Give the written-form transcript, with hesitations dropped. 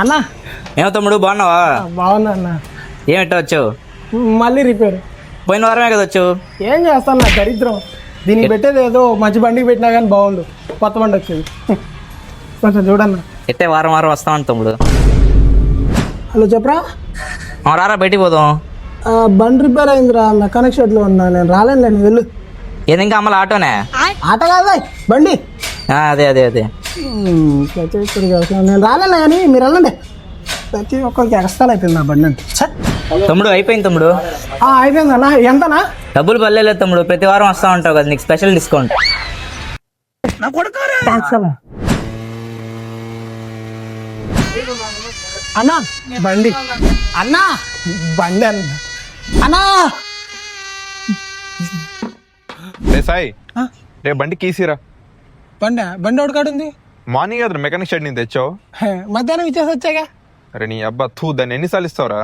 అన్న ఏమో తమ్ముడు బాగున్నావా? బాగున్నా అన్న. ఏమిటో వచ్చావు? మళ్ళీ రిపేర్. పోయిన వారమే కదా వచ్చావు. ఏం చేస్తాను నా దరిద్రం. దీనికి పెట్టేది ఏదో మంచి బండికి పెట్టినా కానీ బాగుండు. కొత్త బండి వచ్చేది. కొంచెం చూడన్నా. ఎట్టే వారం వారం వస్తామని తమ్ముడు. హలో చెప్పరా. రారా బయటికి పోదాం. బండి రిపేర్ అయిందిరా, మెకానిక్ షెడ్లో ఉన్నా. నేను రాలేను, నేను వెళ్ళు. ఏది ఇంకా అమ్మలు ఆటోనే? ఆట కాదా బండి. అదే అదే అదే నేను రాలేను కానీ మీరు వెళ్ళండి. ప్రతి ఒక్కరికి ఎక్స్ట్రా అయిపోయింది నా బండి అంటే. తమ్ముడు అయిపోయింది తమ్ముడు. అయిపోయింది అన్న. ఎంతనా? డబ్బులు పర్లేదు తమ్ముడు, ప్రతి వారం వస్తా ఉంటావు కదా, నీకు స్పెషల్ డిస్కౌంట్. అన్నా బండి. అన్నా బండి అన్న. అన్నా రే సాయి, రే బండి కీసిరా. బండి ఒకటి కాడు ఉంది. మార్నింగ్ కదా మెకానిక్ షెడ్ నుంచి తెచ్చావు. మధ్యాహ్నం ఇచ్చేసి వచ్చాగా. అరే నీ అబ్బా, దాన్ని ఎన్నిసార్లు ఇస్తావురా?